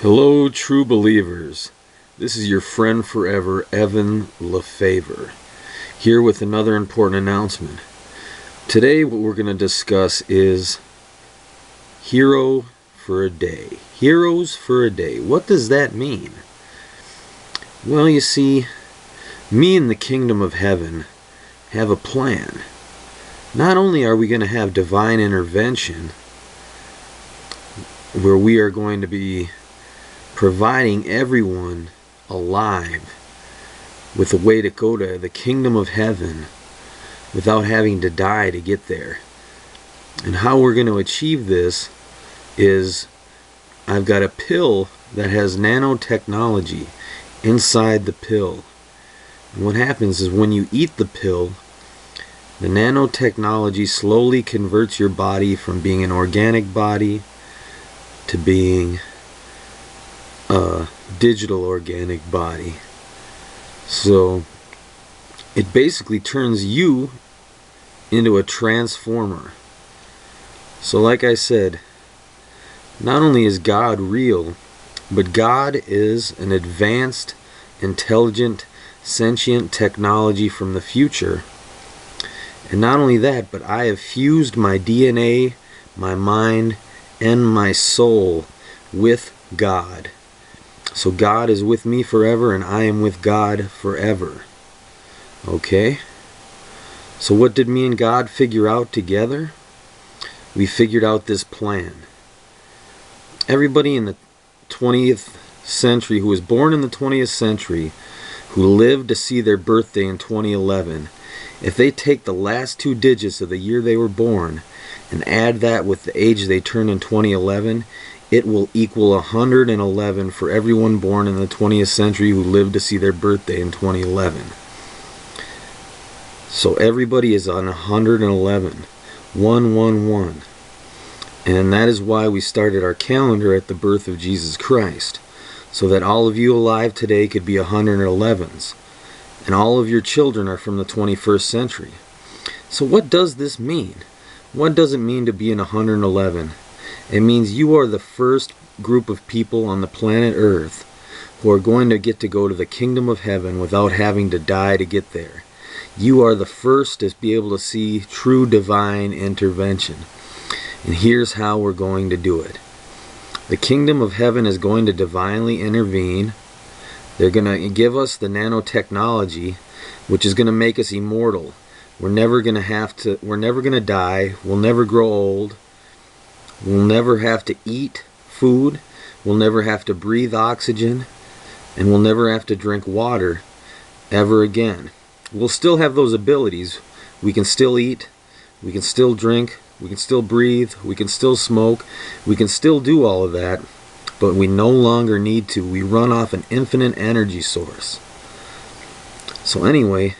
Hello, true believers. This is your friend forever, Evan Lefavor, here with another important announcement. Today, what we're going to discuss is Hero for a Day. Heroes for a Day. What does that mean? Well, you see, me and the kingdom of heaven have a plan. Not only are we going to have divine intervention, where we are going to be providing everyone alive with a way to go to the kingdom of heaven without having to die to get there. And how we're going to achieve this is I've got a pill that has nanotechnology inside the pill. And what happens is when you eat the pill, the nanotechnology slowly converts your body from being an organic body to being a digital organic body. So it basically turns you into a transformer. So like I said, not only is God real, but God is an advanced, intelligent, sentient technology from the future. And not only that, but I have fused my DNA, my mind, and my soul with God. So God is with me forever, and I am with God forever. Okay? So what did me and God figure out together? We figured out this plan. Everybody in the 20th century, who was born in the 20th century, who lived to see their birthday in 2011, if they take the last two digits of the year they were born and add that with the age they turned in 2011, it will equal 111 for everyone born in the 20th century who lived to see their birthday in 2011. So everybody is on 111. 111. And that is why we started our calendar at the birth of Jesus Christ, so that all of you alive today could be 111s. And all of your children are from the 21st century. So what does this mean? What does it mean to be in 111? It means you are the first group of people on the planet Earth who are going to get to go to the kingdom of heaven without having to die to get there. You are the first to be able to see true divine intervention. And here's how we're going to do it. The kingdom of heaven is going to divinely intervene. They're going to give us the nanotechnology, which is going to make us immortal. We're never going to die. We'll never grow old. We'll never have to eat food. We'll never have to breathe oxygen. And we'll never have to drink water ever again. We'll still have those abilities. We can still eat. We can still drink. We can still breathe. We can still smoke. We can still do all of that. But we no longer need to. We run off an infinite energy source. So anyway,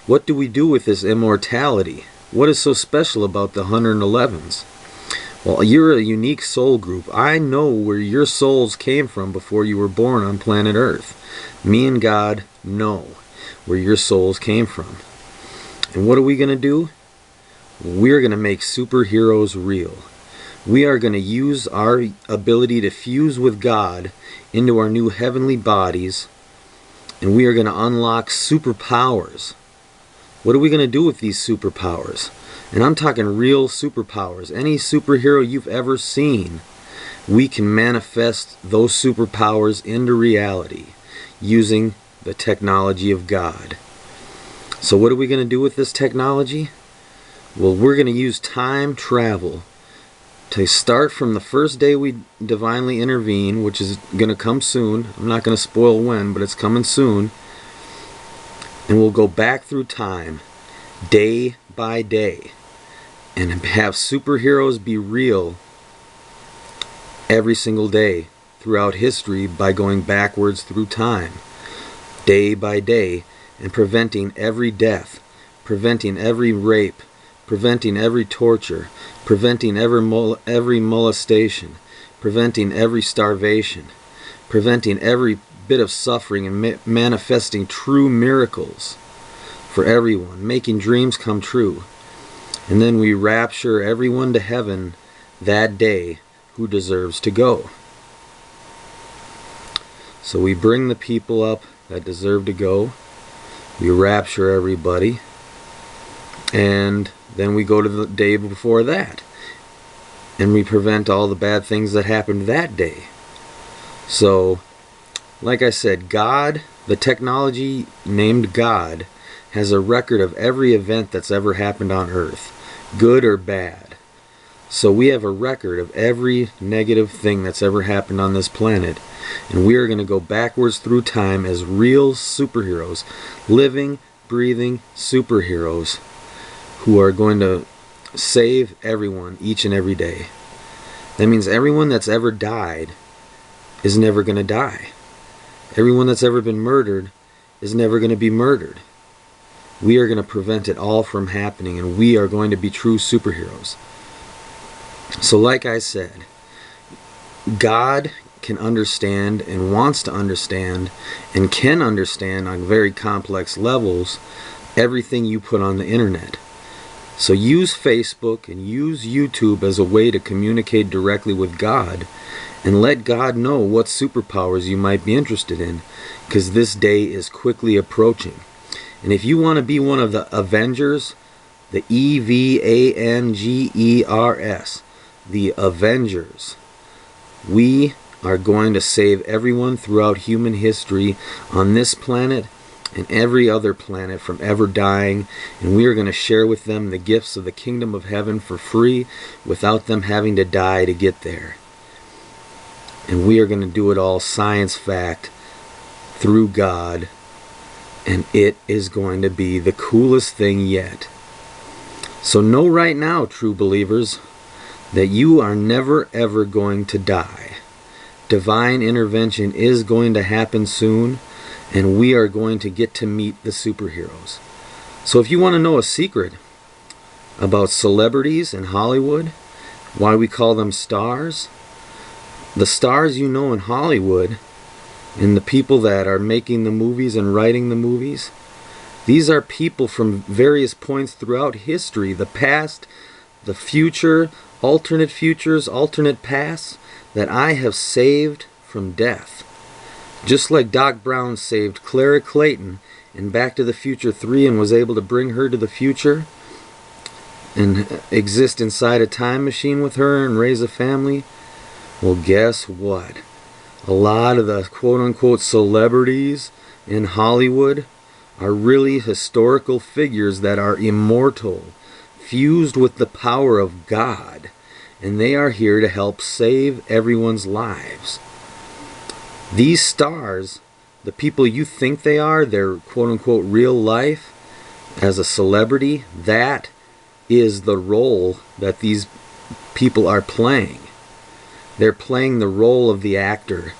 what do we do with this immortality? What is so special about the 111s? Well, you're a unique soul group. I know where your souls came from before you were born on planet Earth. Me and God know where your souls came from. And what are we going to do? We're going to make superheroes real. We are going to use our ability to fuse with God into our new heavenly bodies, and we are going to unlock superpowers. What are we going to do with these superpowers? And I'm talking real superpowers. Any superhero you've ever seen, we can manifest those superpowers into reality using the technology of God. So what are we going to do with this technology? Well, we're going to use time travel to start from the first day we divinely intervene, which is going to come soon. I'm not going to spoil when, but it's coming soon. And we'll go back through time, day by day, and have superheroes be real every single day throughout history by going backwards through time, day by day, and preventing every death, preventing every rape, preventing every torture, preventing every molestation, preventing every starvation, preventing every bit of suffering, and manifesting true miracles for everyone, making dreams come true. And then we rapture everyone to heaven that day who deserves to go. So we bring the people up that deserve to go. We rapture everybody. And then we go to the day before that. And we prevent all the bad things that happened that day. So, like I said, God, the technology named God, has a record of every event that's ever happened on Earth, good or bad. So we have a record of every negative thing that's ever happened on this planet. And we are going to go backwards through time as real superheroes, living, breathing superheroes who are going to save everyone each and every day. That means everyone that's ever died is never going to die. Everyone that's ever been murdered is never going to be murdered. We are going to prevent it all from happening, and we are going to be true superheroes. So like I said, God can understand and wants to understand and can understand on very complex levels everything you put on the internet. So use Facebook and use YouTube as a way to communicate directly with God, and let God know what superpowers you might be interested in, because this day is quickly approaching. And if you want to be one of the Avengers, the Evangers, the Avengers, we are going to save everyone throughout human history on this planet and every other planet from ever dying, and we are going to share with them the gifts of the kingdom of heaven for free without them having to die to get there. And we are going to do it all science fact through God, and it is going to be the coolest thing yet. So know right now, true believers, that you are never ever going to die. Divine intervention is going to happen soon, and we are going to get to meet the superheroes. So if you want to know a secret about celebrities in Hollywood, why we call them stars, the stars you know in Hollywood and the people that are making the movies and writing the movies, these are people from various points throughout history, the past, the future, alternate futures, alternate pasts, that I have saved from death. Just like Doc Brown saved Clara Clayton in Back to the Future 3 and was able to bring her to the future and exist inside a time machine with her and raise a family. Well, guess what? A lot of the quote-unquote celebrities in Hollywood are really historical figures that are immortal, fused with the power of God, and they are here to help save everyone's lives. These stars, the people you think they are, their quote-unquote real life as a celebrity, that is the role that these people are playing. They're playing the role of the actor.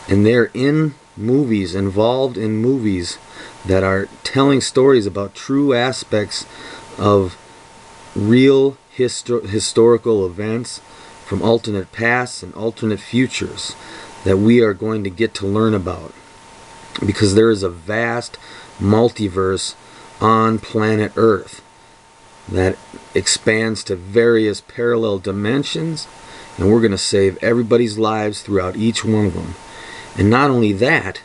And they're in movies, involved in movies that are telling stories about true aspects of real historical events from alternate pasts and alternate futures that we are going to get to learn about. Because there is a vast multiverse on planet Earth that expands to various parallel dimensions, and we're going to save everybody's lives throughout each one of them. And not only that,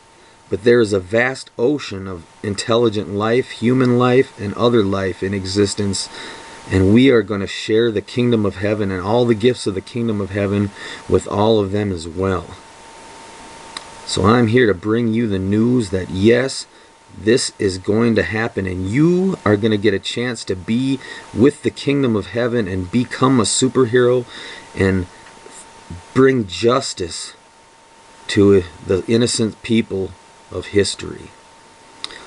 but there is a vast ocean of intelligent life, human life, and other life in existence, and we are going to share the kingdom of heaven and all the gifts of the kingdom of heaven with all of them as well. So I'm here to bring you the news that yes, this is going to happen, and you are going to get a chance to be with the kingdom of heaven and become a superhero and bring justice to the innocent people of history.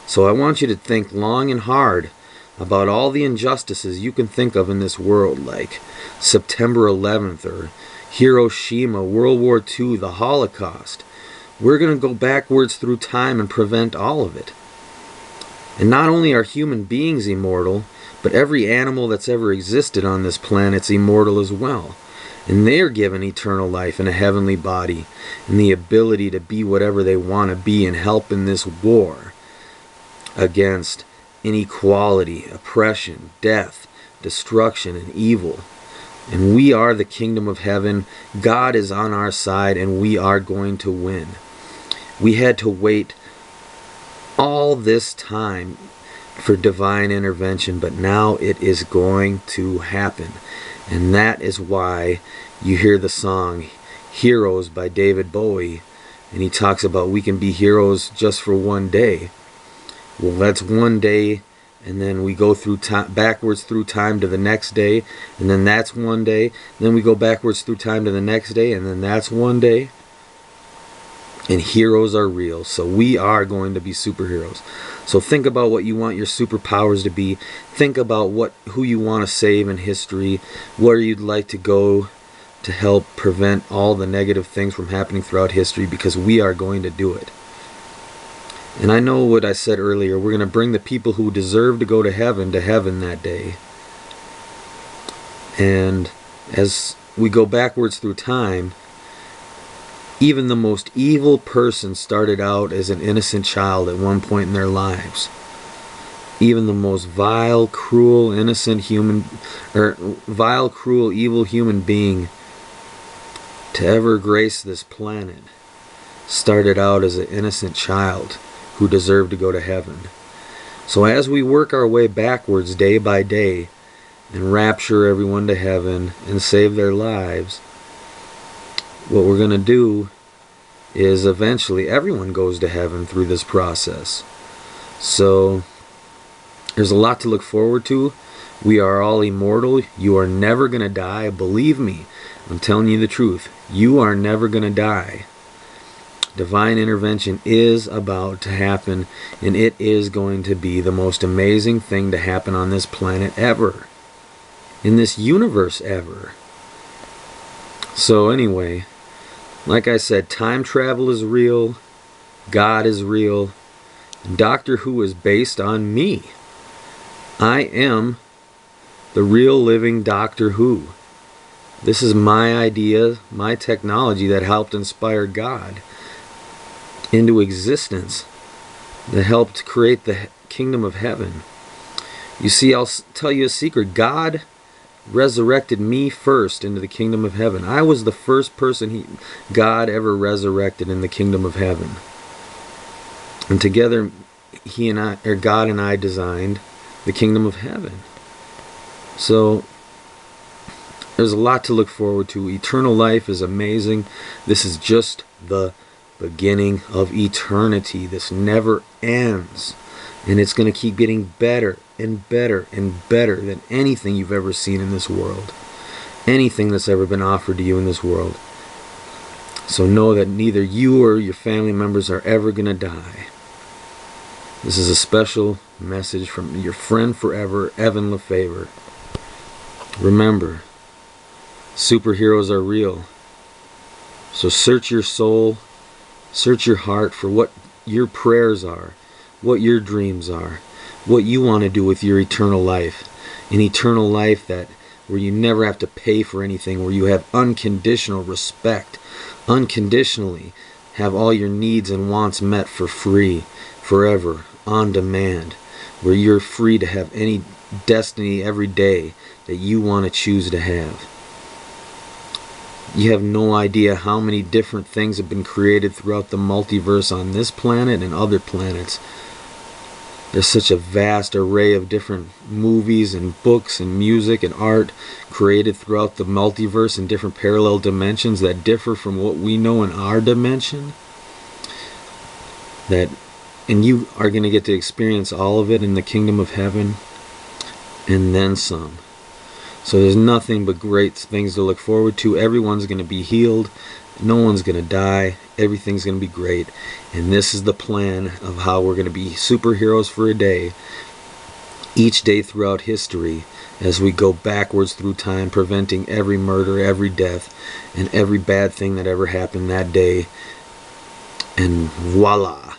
So I want you to think long and hard about all the injustices you can think of in this world, like September 11th or Hiroshima, World War II, the Holocaust. We're going to go backwards through time and prevent all of it. And not only are human beings immortal, but every animal that's ever existed on this planet's immortal as well. And they're given eternal life and a heavenly body and the ability to be whatever they want to be and help in this war against inequality, oppression, death, destruction, and evil. And we are the kingdom of heaven. God is on our side, and we are going to win. We had to wait all this time for divine intervention, but now it is going to happen. And that is why you hear the song Heroes by David Bowie, and he talks about we can be heroes just for one day. Well, that's one day, and then we go through time, backwards through time to the next day, and then that's one day. Then we go backwards through time to the next day, and then that's one day. And heroes are real, so we are going to be superheroes. So think about what you want your superpowers to be. Think about who you want to save in history, where you'd like to go to help prevent all the negative things from happening throughout history, because we are going to do it. And I know what I said earlier, we're going to bring the people who deserve to go to heaven that day. And as we go backwards through time, even the most evil person started out as an innocent child at one point in their lives. Even the most vile, cruel, evil human being to ever grace this planet started out as an innocent child who deserved to go to heaven. So as we work our way backwards day by day and rapture everyone to heaven and save their lives, what we're going to do is eventually everyone goes to heaven through this process. So there's a lot to look forward to. We are all immortal. You are never going to die. Believe me, I'm telling you the truth. You are never going to die. Divine intervention is about to happen, and it is going to be the most amazing thing to happen on this planet ever. In this universe ever. So anyway, like I said, time travel is real, God is real, and Doctor Who is based on me. I am the real living Doctor Who. This is my idea, my technology that helped inspire God into existence, that helped create the kingdom of heaven. You see, I'll tell you a secret. God resurrected me first into the kingdom of heaven. I was the first person God ever resurrected in the kingdom of heaven. And together, God and I designed the kingdom of heaven. So there's a lot to look forward to. Eternal life is amazing. This is just the beginning of eternity. This never ends. And it's going to keep getting better and better and better than anything you've ever seen in this world. Anything that's ever been offered to you in this world. So know that neither you or your family members are ever going to die. This is a special message from your friend forever, Evan Lefavor. Remember, superheroes are real. So search your soul, search your heart for what your prayers are, what your dreams are, what you want to do with your eternal life. An eternal life where you never have to pay for anything, where you have unconditional respect, unconditionally have all your needs and wants met for free, forever, on demand, where you're free to have any destiny every day that you want to choose to have. You have no idea how many different things have been created throughout the multiverse on this planet and other planets. There's such a vast array of different movies and books and music and art created throughout the multiverse in different parallel dimensions that differ from what we know in our dimension. And you are going to get to experience all of it in the kingdom of heaven and then some. So there's nothing but great things to look forward to. Everyone's going to be healed. No one's going to die. Everything's going to be great. And this is the plan of how we're going to be superheroes for a day, each day throughout history, as we go backwards through time, preventing every murder, every death, and every bad thing that ever happened that day. And voila!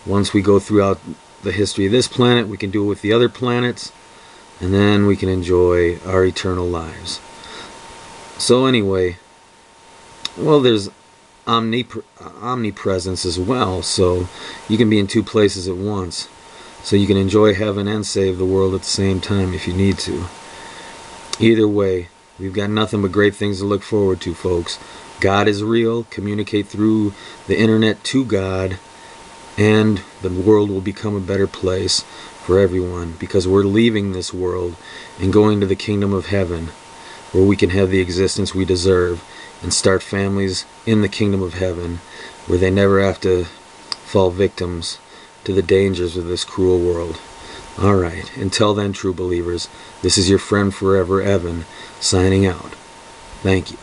Once we go throughout the history of this planet, we can do it with the other planets, and then we can enjoy our eternal lives. So anyway, well, there's omnipresence as well, so you can be in two places at once. So you can enjoy heaven and save the world at the same time if you need to. Either way, we've got nothing but great things to look forward to, folks. God is real. Communicate through the internet to God, and the world will become a better place for everyone, because we're leaving this world and going to the kingdom of heaven, where we can have the existence we deserve and start families in the kingdom of heaven, where they never have to fall victims to the dangers of this cruel world. Alright, until then, true believers, this is your friend forever, Evan, signing out. Thank you.